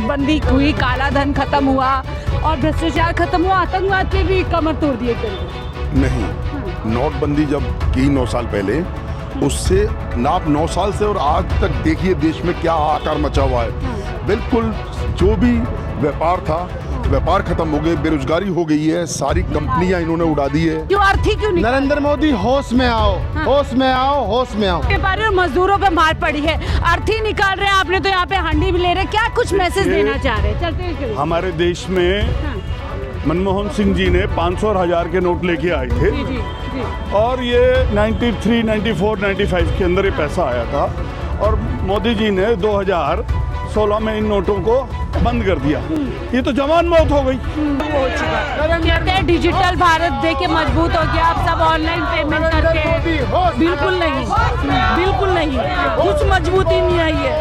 नोटबंदी हुई, काला धन खत्म हुआ और भ्रष्टाचार खत्म हुआ, आतंकवाद पे भी कमर तोड़ दिए गए। नहीं, नोटबंदी जब की 9 साल पहले, उससे ना आप 9 साल से और आज तक देखिए देश में क्या हाहाकार मचा हुआ है। बिल्कुल जो भी व्यापार था, व्यापार खत्म हो गए, बेरोजगारी हो गई है, सारी कंपनियां इन्होंने उड़ा दी है। क्यों अर्थी क्यों नहीं? नरेंद्र मोदी होश में आओ, होश में आओ, होश में आओ। व्यापारी और मजदूरों पे मार पड़ी है, अर्थी निकाल रहे हैं, आपने तो यहाँ पे हंडी भी ले रहे हैं, क्या कुछ मैसेज देना चाह रहे हैं? चलते हमारे देश में मनमोहन सिंह जी ने 500 और 1000 के नोट लेके आए थे जी, जी, जी। और ये 93, 94, 95 के अंदर ये पैसा आया था और मोदी जी ने 2016 में इन नोटों को बंद कर दिया। ये तो जवान मौत हो गई। कहते हैं डिजिटल भारत देके मजबूत हो गया, आप सब ऑनलाइन पेमेंट करके। बिल्कुल नहीं, बिल्कुल नहीं, कुछ मजबूती नहीं आई है,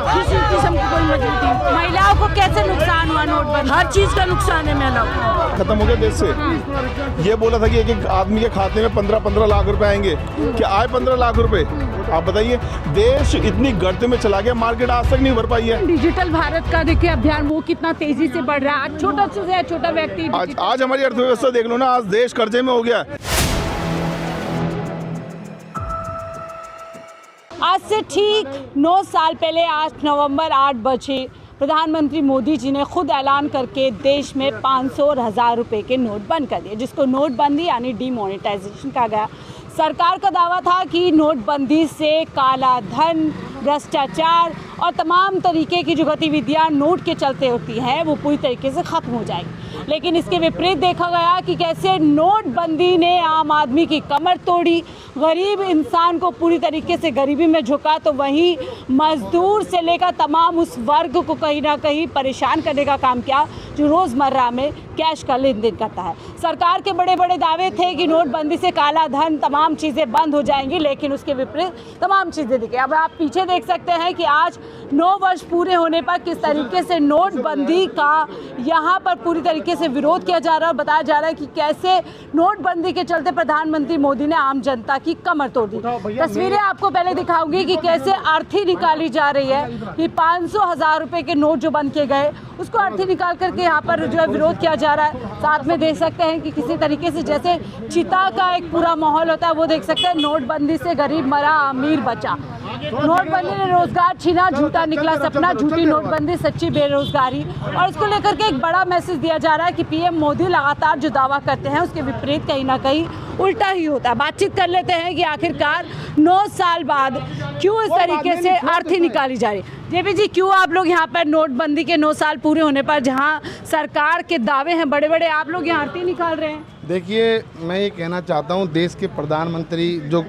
किसी किस्म की कोई मजबूती नहीं। महिलाओं को कैसे नुकसान हुआ नोटबंदी? हर चीज का नुकसान है महिलाओं को। खत्म हो गया देश से। ये बोला था कि एक एक आदमी के खाते में 15-15 लाख रुपए आएंगे, क्या आए 15 लाख रुपए? आप बताइए, देश इतनी गर्त में चला गया, मार्केट आज तक नहीं भर पाई है। डिजिटल भारत का देखिए अभियान वो कितना तेजी से बढ़ रहा है। आज छोटा से छोटा व्यक्ति आज हमारी अर्थव्यवस्था देख लो ना, आज देश कर्जे में हो गया। आज से ठीक 9 साल पहले 8 नवंबर 8 बजे प्रधानमंत्री मोदी जी ने खुद ऐलान करके देश में 500 और 1000 रुपए के नोट बंद कर दिए, जिसको नोटबंदी यानी डीमोनेटाइजेशन कहा गया। सरकार का दावा था कि नोटबंदी से काला धन, भ्रष्टाचार और तमाम तरीके की जो गतिविधियां नोट के चलते होती हैं वो पूरी तरीके से ख़त्म हो जाएगी। लेकिन इसके विपरीत देखा गया कि कैसे नोटबंदी ने आम आदमी की कमर तोड़ी, गरीब इंसान को पूरी तरीके से गरीबी में झुका, तो वहीं मजदूर से लेकर तमाम उस वर्ग को कहीं ना कहीं परेशान करने का काम किया जो रोज़मर्रा में कैश का लेन देन करता है। सरकार के बड़े बड़े दावे थे कि नोटबंदी से काला धन, तमाम चीज़ें बंद हो जाएंगी, लेकिन उसके विपरीत तमाम चीज़ें दिखे। अब आप पीछे देख सकते हैं कि आज 9 वर्ष पूरे होने पर किस तरीके से नोटबंदी का यहाँ पर पूरी तरीके से विरोध किया जा रहा है और बताया जा रहा है कि कैसे नोटबंदी के चलते प्रधानमंत्री मोदी ने आम जनता की कमर तोड़ दी। तस्वीरें आपको पहले दिखाऊंगी कि कैसे अर्थी निकाली जा रही है कि 500 1000 रुपए के नोट जो बंद किए गए उसको अर्थी निकाल करके यहाँ पर जो है विरोध किया जा रहा है। साथ में देख सकते हैं कि किसी तरीके से जैसे चिता का एक पूरा माहौल होता है वो देख सकते हैं। नोटबंदी से गरीब मरा, अमीर बचा। नोटबंदी ने रोजगार छीना, झूठा निकला सपना, झूठी नोटबंदी, सच्ची बेरोजगारी। और इसको लेकर के एक बड़ा मैसेज दिया जा रहा है कि पीएम मोदी लगातार जो दावा करते हैं उसके विपरीत कहीं ना कहीं उल्टा ही होता है। बातचीत कर लेते हैं कि आखिरकार 9 साल बाद क्यों इस तरीके से अर्थी निकाली जा रही है। जेपी जी, क्यों आप लोग यहाँ पर नोटबंदी के 9 साल पूरे होने पर जहाँ सरकार के दावे हैं बड़े बड़े, आप लोग यहाँ अर्थी निकाल रहे हैं? देखिए, मैं ये कहना चाहता हूँ, देश के प्रधानमंत्री जो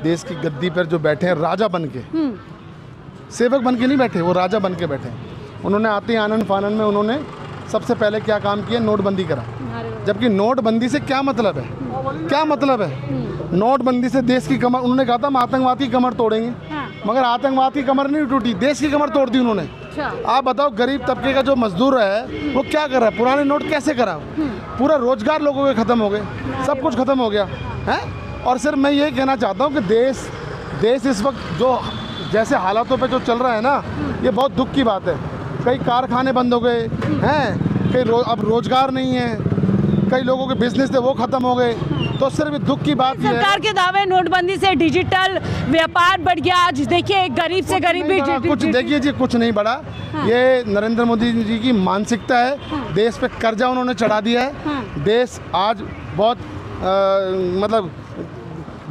देश की गद्दी पर जो बैठे हैं राजा बन के, सेवक बन के नहीं बैठे, वो राजा बन के बैठे हैं। उन्होंने आते ही आनंद फानन में उन्होंने सबसे पहले क्या काम किया? नोटबंदी करा। जबकि नोटबंदी से क्या मतलब है? क्या मतलब है? नोटबंदी से देश की कमर, उन्होंने कहा था हम आतंकवाद की कमर तोड़ेंगे, मगर आतंकवाद की कमर नहीं टूटी, देश की कमर तोड़ दी उन्होंने। आप बताओ, गरीब तबके का जो मजदूर है वो क्या कर रहा है? पुराने नोट कैसे करा? पूरा रोजगार लोगों के खत्म हो गए, सब कुछ खत्म हो गया है। और सिर्फ मैं ये कहना चाहता हूँ कि देश इस वक्त जो जैसे हालातों पे जो चल रहा है ना, ये बहुत दुख की बात है। कई कारखाने बंद हो गए हैं, कई अब रोजगार नहीं है, कई लोगों के बिजनेस थे वो खत्म हो गए। तो सिर्फ दुख की बात है। सरकार के दावे नोटबंदी से डिजिटल व्यापार बढ़ गया। आज देखिए, गरीब से गरीब भी कुछ देखिए जी, कुछ नहीं बढ़ा। ये नरेंद्र मोदी जी की मानसिकता है। देश पे कर्जा उन्होंने चढ़ा दिया है। देश आज बहुत मतलब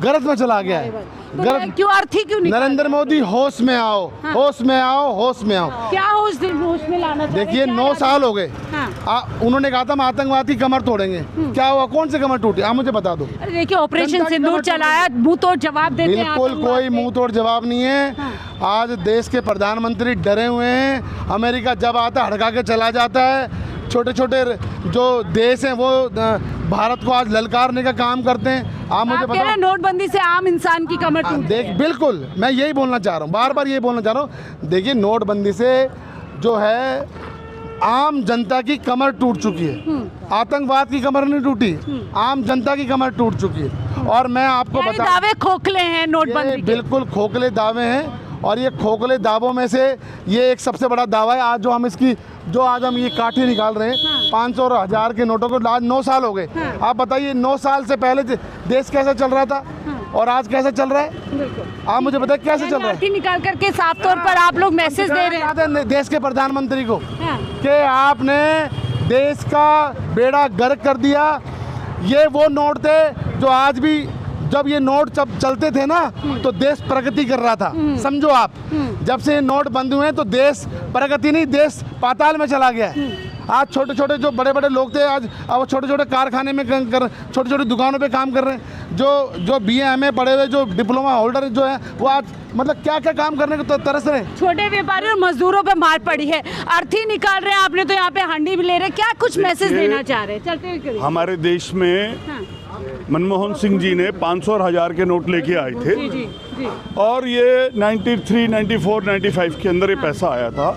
गलत में चला गया है। क्यों अर्थी क्यों नहीं? नरेंद्र मोदी होश में आओ, होश में आओ, होश में आओ। क्या होश में लाना? देखिए, 9 साल हो गए। उन्होंने कहा था हम आतंकवाद की कमर तोड़ेंगे, क्या हुआ? कौन से कमर टूटी? आप मुझे बता दो। देखिए, ऑपरेशन सिंदूर चलाया, मुंह तोड़ जवाब देते हैं। बिल्कुल कोई मुंह तोड़ जवाब नहीं है। आज देश के प्रधानमंत्री डरे हुए हैं। अमेरिका जब आता है हड़का के चला जाता है। छोटे छोटे जो देश हैं वो भारत को आज ललकारने का काम करते हैं। आप मुझे बताओ, नोटबंदी से आम इंसान की कमर टूट देख, बिल्कुल मैं यही बोलना चाह रहा हूँ, बार बार यही बोलना चाह रहा हूँ। देखिए, नोटबंदी से जो है आम जनता की कमर टूट चुकी है। आतंकवाद की कमर नहीं टूटी, आम जनता की कमर टूट चुकी है। और मैं आपको बता, दावे खोखले हैं नोटबंदी के। बिल्कुल खोखले दावे हैं। और ये खोखले दावों में से ये एक सबसे बड़ा दावा है। आज जो हम इसकी जो आज हम ये काठे निकाल रहे हैं 500 और 1000 के नोटों को, आज 9 साल हो गए। आप बताइए 9 साल से पहले देश कैसा चल रहा था और आज कैसा चल रहा है? आप मुझे बताइए कैसे चल रहा है? लाठी निकाल करके साफ तौर पर आप लोग मैसेज दे रहे हैं देश के प्रधानमंत्री को कि आपने देश का बेड़ा गर्क कर दिया। ये वो नोट थे जो आज भी, जब ये नोट जब चलते थे ना तो देश प्रगति कर रहा था। समझो आप, जब से ये नोट बंद हुए हैं तो देश प्रगति नहीं, देश पाताल में चला गया है। आज छोटे छोटे जो बड़े बड़े लोग थे आज अब छोटे छोटे कारखाने में छोटी छोटी दुकानों पे काम कर रहे हैं। जो BA MA पढ़े हुए जो डिप्लोमा होल्डर जो है वो आज मतलब क्या क्या काम करने को तरस रहे हैं। छोटे व्यापारी और मजदूरों पे मार पड़ी है, अर्थी निकाल रहे हैं, आपने तो यहाँ पे हांडी भी ले रहे हैं, क्या कुछ मैसेज देना चाह रहे हैं? चलते हुए करिए। हमारे देश में मनमोहन सिंह जी ने 500 और 1000 के नोट लेके आए थे जी जी जी। और ये 93, 94, 95 के अंदर ये पैसा आया था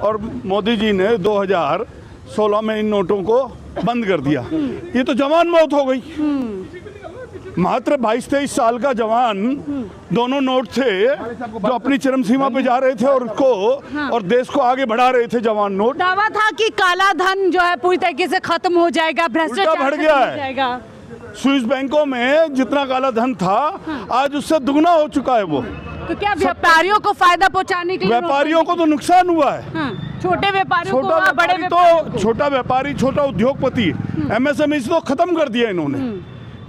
और मोदी जी ने 2016 में इन नोटों को बंद कर दिया। ये तो जवान मौत हो गई। मात्र 22-23 साल का जवान, दोनों नोट थे जो अपनी चरम सीमा पे जा रहे थे और उसको और देश को आगे बढ़ा रहे थे। जवान नोट दावा था कि काला धन जो है पूरी तरीके से खत्म हो जाएगा, भ्रष्टाचार बढ़ खत्म गया हो है। जाएगा। स्विस बैंकों में जितना काला धन था आज उससे दुगना हो चुका है वो। तो क्या व्यापारियों को फायदा पहुंचाने के लिए व्यापारियों को तो नुकसान हुआ है। छोटे व्यापारियों को, छोटा बड़े व्यापारी व्यापारियों तो छोटा व्यापारी, छोटा उद्योगपति, MSME तो खत्म कर दिया इन्होंने।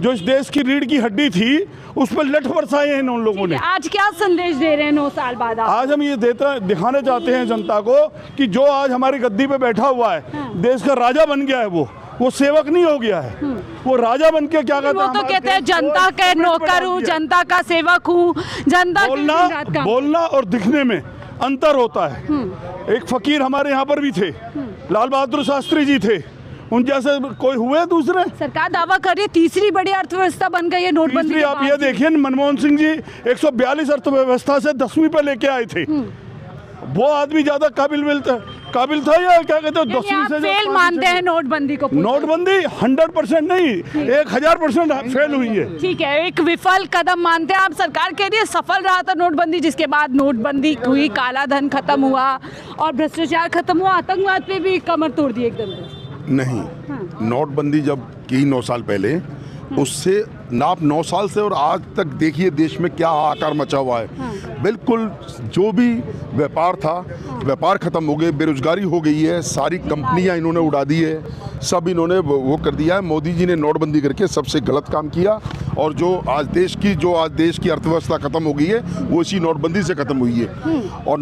जो इस देश की रीढ़ की हड्डी थी उस पर लठ बरसाए हैं इन लोगों ने। आज क्या संदेश दे रहे हैं 9 साल बाद आप? आज हम ये दिखाना चाहते हैं जनता को कि जो आज हमारी गद्दी पे बैठा हुआ है देश का राजा बन गया है, वो सेवक नहीं हो गया है, वो राजा बन के क्या कहते वो हैं, तो कहते हैं जनता के नौकर हूँ, जनता का सेवक हूँ, जनता के दिन रात काम। बोलना और दिखने में अंतर होता है। एक फकीर हमारे यहाँ पर भी थे, लाल बहादुर शास्त्री जी थे, उन जैसे कोई हुए दूसरे? सरकार दावा कर रही है तीसरी बड़ी अर्थव्यवस्था बन गई है नोटबंदी के आप बाद। ये देखिए मनमोहन सिंह जी 142 अर्थव्यवस्था से 10वीं पे लेके आए थे। वो आदमी ज्यादा काबिल था या क्या कहते हैं, 10वीं से फेल मानते हैं नोटबंदी को? नोटबंदी 100% नहीं, 1000% फेल हुई है। ठीक है, एक विफल कदम मानते हैं आप। सरकार कह रही है सफल रहा था नोटबंदी, जिसके बाद नोटबंदी हुई, काला धन खत्म हुआ और भ्रष्टाचार खत्म हुआ, आतंकवाद पे भी कमर तोड़ दी एकदम से। नहीं, नोटबंदी जब की 9 साल पहले, उससे ना आप 9 साल से और आज तक देखिए देश में क्या आकार मचा हुआ है। बिल्कुल जो भी व्यापार था, व्यापार खत्म हो गए, बेरोजगारी हो गई है, सारी कंपनियां इन्होंने उड़ा दी है, सब इन्होंने वो कर दिया है। मोदी जी ने नोटबंदी करके सबसे गलत काम किया और जो आज देश की अर्थव्यवस्था खत्म हो गई है वो इसी नोटबंदी से खत्म हुई है। और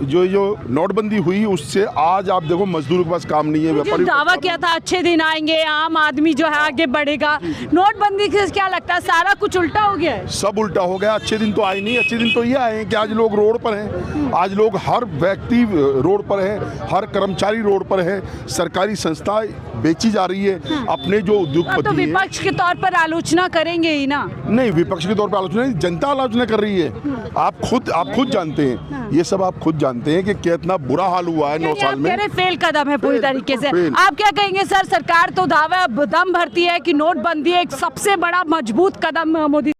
जो नोटबंदी हुई उससे आज आप देखो मजदूरों के पास काम नहीं है, व्यापारी दावा किया था अच्छे दिन आएंगे, आम आदमी जो है आगे बढ़ेगा, नोटबंदी से क्या लगता है सारा कुछ उल्टा हो गया है? सब उल्टा हो गया। अच्छे दिन तो आए नहीं, अच्छे दिन तो ये आए हैं कि आज लोग रोड पर हैं, आज लोग हर व्यक्ति रोड पर है, हर कर्मचारी रोड पर है, सरकारी संस्थाएं बेची जा रही है, अपने जो उद्योगपति तो विपक्ष के तौर पर आलोचना करेंगे ही ना? नहीं, विपक्ष के तौर पर आलोचना नहीं, जनता आलोचना कर रही है। आप खुद जानते हैं, ये सब आप खुद जानते हैं कि कितना बुरा हाल हुआ है 9 साल में। फेल कदम है पूरी तरीके से। आप क्या कहेंगे सर? सरकार तो दावा दम भरती है कि नोटबंदी एक सबसे बड़ा मजबूत कदम मोदी।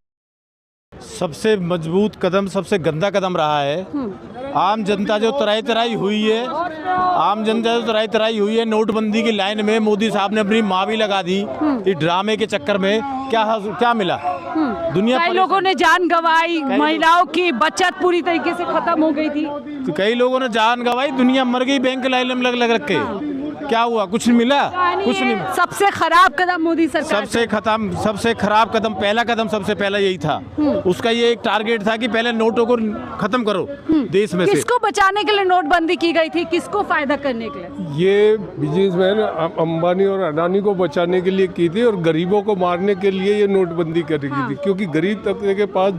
सबसे मजबूत कदम, सबसे गंदा कदम रहा है। आम जनता जो तराई हुई है, नोटबंदी की लाइन में मोदी साहब ने अपनी माँ भी लगा दी। इस ड्रामे के चक्कर में क्या मिला? दुनिया कई लोगों ने जान गंवाई, महिलाओं की बचत पूरी तरीके से खत्म हो गई थी। तो कई लोगों ने जान गंवाई, दुनिया मर गई, बैंक लाइन में लग रखे। क्या हुआ? कुछ नहीं मिला, कुछ नहीं। सबसे खराब कदम मोदी सरकार, सबसे खराब कदम, पहला कदम सबसे पहला यही था। उसका ये एक टारगेट था कि पहले नोटों को खत्म करो देश में से। किसको बचाने के लिए नोटबंदी की गई थी? किसको फायदा करने के लिए? ये बिजनेसमैन अंबानी और अडानी को बचाने के लिए की थी और गरीबों को मारने के लिए ये नोटबंदी करी थी। क्योंकि गरीब तबके के पास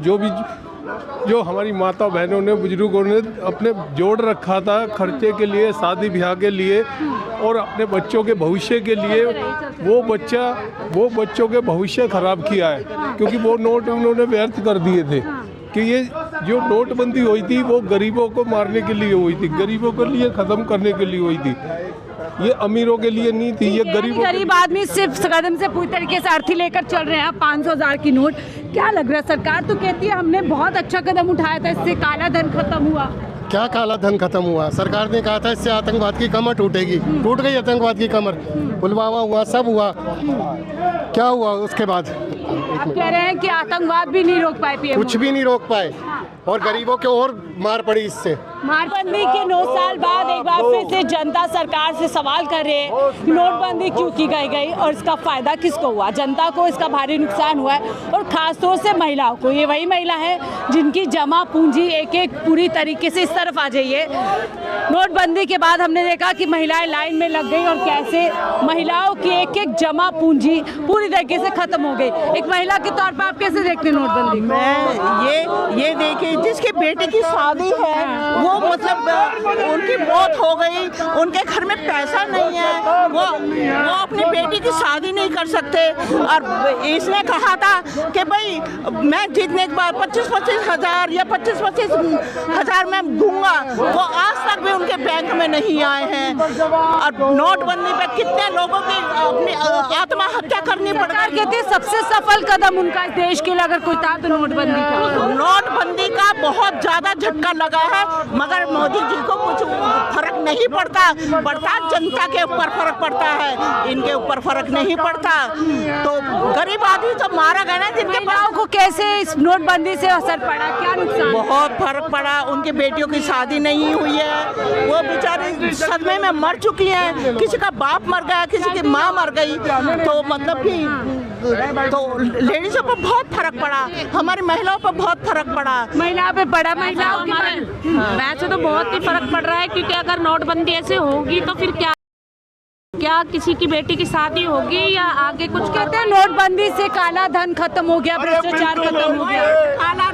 जो हमारी माता बहनों ने, बुजुर्गों ने अपने जोड़ रखा था खर्चे के लिए, शादी ब्याह के लिए और अपने बच्चों के भविष्य के लिए, वो बच्चों के भविष्य खराब किया है। क्योंकि वो नोट उन्होंने व्यर्थ कर दिए थे। कि ये जो नोटबंदी हुई थी वो गरीबों को मारने के लिए हुई थी, गरीबों के लिए ख़त्म करने के लिए हुई थी। ये अमीरों के लिए नहीं थी, ये गरीब आदमी सिर्फ कदम से पूरी तरीके से अर्थी लेकर चल रहे हैं। 500,000 की नोट क्या लग रहा है? सरकार तो कहती है हमने बहुत अच्छा कदम उठाया था, इससे काला धन खत्म हुआ। क्या काला धन खत्म हुआ? सरकार ने कहा था इससे आतंकवाद की कमर टूटेगी, टूट गई आतंकवाद की कमर। पुलवामा हुआ, सब हुआ, क्या हुआ उसके बाद? आप कह रहे हैं कि आतंकवाद भी नहीं रोक पाए पीएम कुछ भी नहीं रोक पाए और गरीबों के और मार पड़ी इससे। नोटबंदी के 9 साल बाद एक बार फिर से जनता सरकार से सवाल कर रहे हैं कि नोटबंदी क्यों की गई और इसका फायदा किसको हुआ? जनता को इसका भारी नुकसान हुआ है और खासतौर से महिलाओं को। ये वही महिला है जिनकी जमा पूंजी एक एक पूरी तरीके से इस तरफ आ जाइए। नोटबंदी के बाद हमने देखा कि महिलाएं लाइन में लग गई और कैसे महिलाओं की एक एक जमा पूंजी पूरी तरीके से खत्म हो गई। एक महिला के तौर पर आप कैसे देखते हैं नोटबंदी को? मैं ये देखिए, जिसके बेटे की शादी है वो मतलब उनकी मौत हो गई, उनके घर में पैसा नहीं है, वो अपनी बेटी की शादी नहीं कर सकते। और इसने कहा था कि भाई मैं जीतने के बाद 25-25 हज़ार या 25-25 हज़ार मैं दूंगा, वो आज तक भी उनके बैंक में नहीं आए हैं। और नोटबंदी पे कितने लोगों की अपनी आत्महत्या करनी पड़ गई। कहते हैं सबसे सफल कदम उनका देश के लिए अगर कोई था तो नोटबंदी का बहुत ज्यादा झटका लगा है, मगर मोदी जी को कुछ फर्क नहीं पड़ता जनता के ऊपर फर्क पड़ता है, इनके ऊपर फर्क नहीं पड़ता। तो गरीब आदमी तो मारा गया ना, जिनके महिलाओं को कैसे इस नोटबंदी से असर पड़ा, क्या नुकसान? बहुत फर्क पड़ा। उनकी बेटियों की शादी नहीं हुई है, वो बेचारी सदमे में मर चुकी हैं। किसी का बाप मर गया, किसी की माँ मर गई, तो मतलब कि तो लेडीजों पर बहुत फर्क पड़ा, हमारी महिलाओं पर बहुत फर्क पड़ा। महिलाओं पे पड़ा, महिलाओं वैसे तो बहुत ही फर्क पड़ रहा है, क्योंकि अगर नोटबंदी ऐसे होगी तो फिर क्या किसी की बेटी की शादी होगी या आगे कुछ? कहते हैं नोटबंदी से काला धन खत्म हो गया, भ्रष्टाचार खत्म हो गया।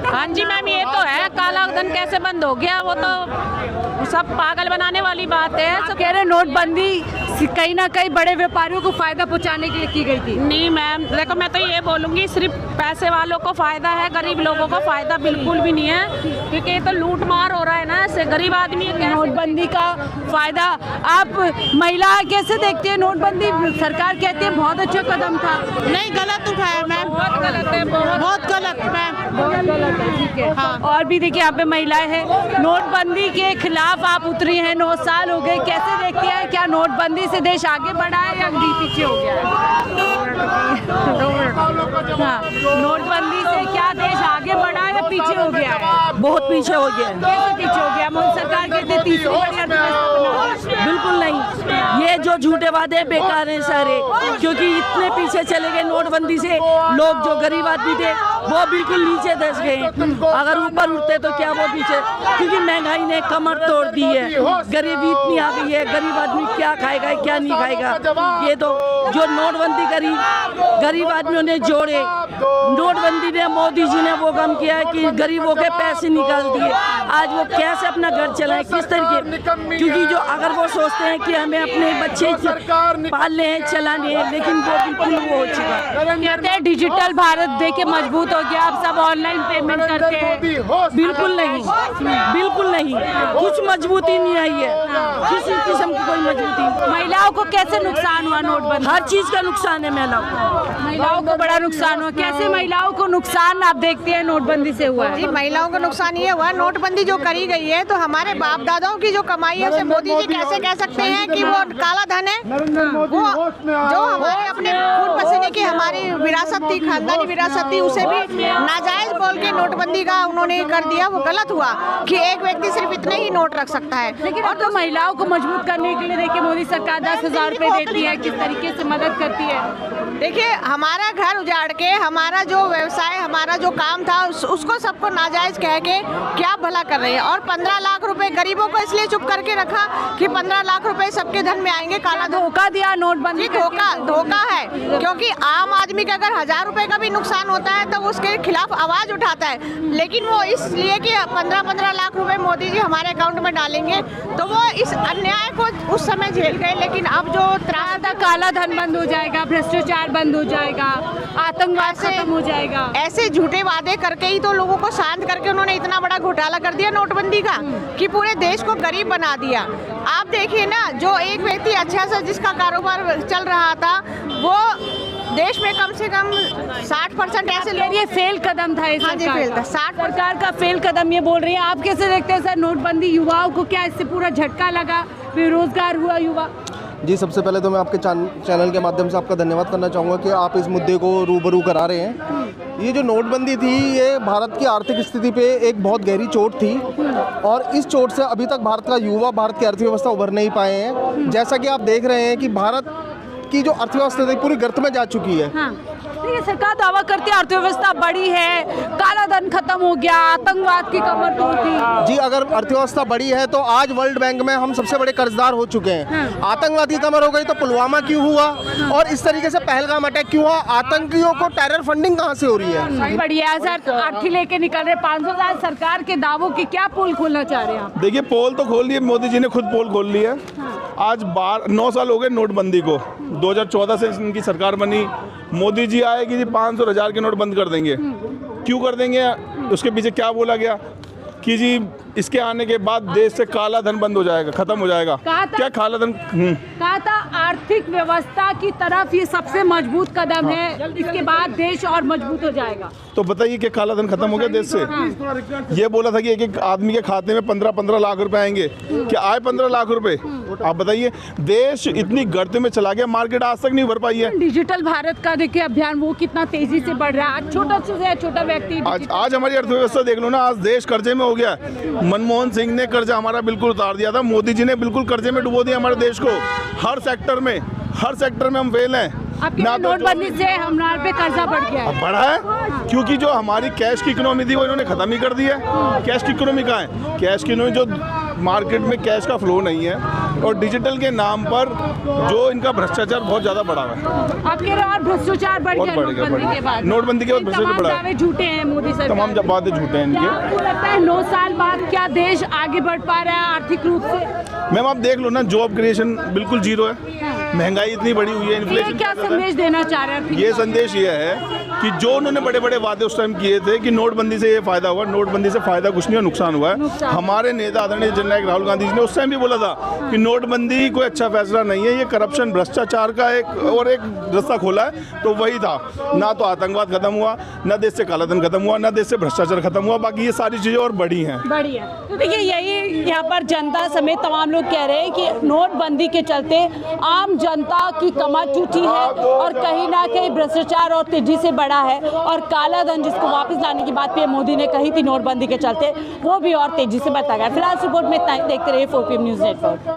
हाँ जी मैम, ये तो है, काला धन कैसे बंद हो गया? वो तो सब पागल बनाने वाली बात है। सब कह रहे हैं नोटबंदी कहीं ना कहीं बड़े व्यापारियों को फायदा पहुंचाने के लिए की गई थी। नहीं मैम, देखो मैं तो ये बोलूँगी, सिर्फ पैसे वालों को फायदा है, गरीब लोगों को फायदा बिल्कुल भी नहीं है, क्योंकि ये तो लूट मार हो रहा है ना, ऐसे गरीब आदमी। नोटबंदी का फायदा आप महिला कैसे देखते हैं? नोटबंदी सरकार कहती है बहुत अच्छा कदम था। नहीं, गलत उठाया मैम, बहुत गलत है, बहुत गलत मैम, बहुत गलत है। ठीक है, हाँ। और भी देखिए यहाँ पे महिलाएं हैं, नोटबंदी के खिलाफ आप उतरी हैं, 9 साल हो गए, कैसे देखती है? क्या नोटबंदी से देश आगे बढ़ा है या पीछे हो गया है? हाँ, नोटबंदी से क्या देश आगे बढ़ा है या पीछे हो गया है? बहुत पीछे हो गया। कैसे पीछे हो गया? मोदी सरकार कहते 30 बिल्कुल नहीं, ये जो झूठे वादे बेकार हैं सारे, क्योंकि इतने पीछे चले गए नोटबंदी से। लोग जो गरीब आदमी थे वो बिल्कुल नीचे धंस गए, अगर ऊपर उठते तो क्या वो पीछे, क्योंकि महंगाई ने कमर तोड़ दी है, गरीबी इतनी आ गई है, गरीब आदमी क्या खाएगा क्या नहीं खाएगा। ये तो जो नोटबंदी करी, गरीब आदमियों ने जोड़े, नोटबंदी ने, मोदी जी ने वो काम किया है कि गरीबों के पैसे निकाल दिए। आज वो कैसे अपना घर चलाएं, किस तरीके? क्योंकि जो अगर वो सोचते हैं कि हमें अपने बच्चे पालने हैं, चलाने हैं, लेकिन वो बिल्कुल वो हो चुका है। कहते हैं डिजिटल भारत देखिए मजबूत हो गया, आप सब ऑनलाइन पेमेंट करते हैं। बिल्कुल नहीं, बिल्कुल नहीं, कुछ मजबूती नहीं आई है, किसी किस्म की कोई मजबूती नहीं। महिलाओं को कैसे नुकसान हुआ नोटबंदी? हर चीज का नुकसान है महिलाओं को बड़ा नुकसान हुआ। कैसे महिलाओं को नुकसान आप देखते हैं नोटबंदी से हुआ है? जी, महिलाओं को नुकसान ये हुआ, नोटबंदी जो करी गई है तो हमारे बाप दादाओं की जो कमाई है उसे मोदी जी कैसे कह सकते हैं कि वो काला धन है? वो जो हमारे अपने खून पसीने की हमारी विरासत थी, खानदानी विरासत थी, उसे भी नाजायज बोल के नोटबंदी का उन्होंने कर दिया। वो गलत हुआ कि एक व्यक्ति सिर्फ इतने ही नोट रख सकता है। लेकिन और तो महिलाओं को मजबूत करने के लिए देखिए मोदी सरकार 10,000 रुपए देती है, किस तरीके से मदद करती है। देखिए, हमारा घर उजाड़ के हमारा जो व्यवसाय, हमारा जो काम था उसको सबको नाजायज कह के क्या भला कर रहे हैं। और 15 लाख रुपए गरीबों को इसलिए चुप करके रखा कि 15 लाख रुपए सबके धन में आएंगे। काला धोखा दिया नोटबंदी, धोखा है, क्योंकि आम आदमी का अगर 1000 रुपए का भी नुकसान होता है तो उसके खिलाफ आवाज उठाता है। लेकिन वो इसलिए कि 15-15 लाख रुपए मोदी जी हमारे अकाउंट में डालेंगे, तो वो इस अन्याय को उस समय झेल गए। लेकिन अब जो काला धन बंद हो जाएगा, भ्रष्टाचार बंद हो जाएगा, आतंकवाद खत्म हो जाएगा, ऐसे झूठे वादे करके ही तो लोगों को शांत करके उन्होंने इतना बड़ा घोटाला कर दिया नोटबंदी का कि पूरे देश को गरीब बना दिया। आप देखिए ना, जो एक व्यक्ति अच्छा सा जिसका कारोबार चल रहा था वो देश में कम से कम 60% ऐसे लोग ये फेल कदम था हाँ जी, फेल था। 60% सरकार का फेल कदम ये बोल रही है। आप कैसे देखते हैं सर नोटबंदी? युवाओं को क्या इससे पूरा झटका लगा, बेरोजगार हुआ युवा? जी, सबसे पहले तो मैं आपके चैनल के माध्यम से आपका धन्यवाद करना चाहूँगा कि आप इस मुद्दे को रूबरू करा रहे हैं। ये जो नोटबंदी थी ये भारत की आर्थिक स्थिति पे एक बहुत गहरी चोट थी और इस चोट से अभी तक भारत का युवा, भारत की अर्थव्यवस्था उभर नहीं पाए हैं। जैसा कि आप देख रहे हैं कि भारत की जो अर्थव्यवस्था थी पूरी गर्त में जा चुकी है। हाँ। देखिए, सरकार दावा करती है अर्थव्यवस्था बड़ी है, काला धन खत्म हो गया, आतंकवाद की कमर तोड़ दी। जी, अगर अर्थव्यवस्था बड़ी है तो आज वर्ल्ड बैंक में हम सबसे बड़े कर्जदार हो चुके हैं। आतंकवाद की कमर हो गई तो पुलवामा क्यों हुआ और इस तरीके से पहलगाम अटैक क्यों हुआ? आतंकियों को टेरर फंडिंग कहाँ से हो रही है? बढ़िया सर, अर्थी लेके निकल रहे 500 सरकार के दावों की क्या पोल खोलना चाह रहे हैं आप? देखिए, पोल तो खोल दिए, मोदी जी ने खुद पोल खोल लिया। आज 9 साल हो गए नोटबंदी को। 2014 से इनकी सरकार बनी। मोदी जी आए कि जी 500 और 1000 के नोट बंद कर देंगे। क्यों कर देंगे? उसके पीछे क्या बोला गया कि जी इसके आने के बाद देश से काला धन बंद हो जाएगा, खत्म हो जाएगा। क्या काला धन? कहा था आर्थिक व्यवस्था की तरफ ये सबसे मजबूत कदम है, इसके बाद देश और मजबूत हो जाएगा। तो बताइए कि काला धन खत्म हो गया देश से? ये बोला था कि एक एक आदमी के खाते में 15-15 लाख रुपए आएंगे। क्या आए 15 लाख रुपए? आप बताइए। देश इतनी गर्त में चला गया, मार्केट आज तक नहीं भर पाई है। डिजिटल भारत का देखिए अभियान वो कितना तेजी से बढ़ रहा है। आज छोटा से छोटा व्यक्ति आज हमारी अर्थव्यवस्था देख लो ना, आज देश कर्जे में हो गया। मनमोहन सिंह ने कर्जा हमारा बिल्कुल उतार दिया था, मोदी जी ने बिल्कुल कर्जे में डुबो दिया हमारे देश को। हर सेक्टर में हम फेल हैं। ना नोटबंदी से हमारे पे कर्जा बढ़ गया है। बढ़ा है क्योंकि जो हमारी कैश की इकोनॉमी थी वो इन्होंने खत्म ही कर दी है। कैश की इकोनॉमी कहाँ है? कैश की इकोनॉमी, जो मार्केट में कैश का फ्लो नहीं है और डिजिटल के नाम पर जो इनका भ्रष्टाचार बहुत ज्यादा बढ़ा हुआ है। आप कह रहे हो और भ्रष्टाचार बढ़ गया नोटबंदी के बाद? नोटबंदी के बाद भ्रष्टाचार बढ़ा है। झूठे हैं मोदी सरकार, तमाम बातें झूठे हैं इनके। आपको लगता है 9 साल बाद क्या देश आगे बढ़ पा रहा है आर्थिक रूप से? मैम, आप देख लो ना, जॉब क्रिएशन बिल्कुल जीरो है। महंगाई इतनी बढ़ी हुई है, ये इन्फ्लेशन। क्या संदेश देना चाह रहे हैं? ये संदेश ये है कि जो उन्होंने बड़े बड़े वादे उस टाइम किए थे कि नोटबंदी से ये फायदा हुआ, नोटबंदी से फायदा कुछ नहीं हुआ, नुकसान हुआ है। हमारे नेता आदरणीय जननायक राहुल गांधी जी ने उस टाइम भी बोला था कि नोटबंदी कोई अच्छा फैसला नहीं है, ये करप्शन, भ्रष्टाचार का एक रास्ता खोला है। तो वही था, ना तो आतंकवाद खत्म हुआ, ना देश से काला धन खत्म हुआ, ना देश से भ्रष्टाचार खत्म हुआ, बाकी ये सारी चीजें और बढ़ी हैं। बढ़िया। तो देखिए, यही यहाँ पर जनता समेत तमाम लोग कह रहे हैं कि नोटबंदी के चलते आम जनता की कमर टूटी है और कहीं ना कहीं भ्रष्टाचार और तेजी से बढ़ा है और काला धन जिसको वापस लाने की बात पीएम मोदी ने कही थी नोटबंदी के चलते, वो भी और तेजी से बढ़ता गया। फिलहाल रिपोर्ट में इतना ही। देखते रहिए 4PM न्यूज़ नेटवर्क।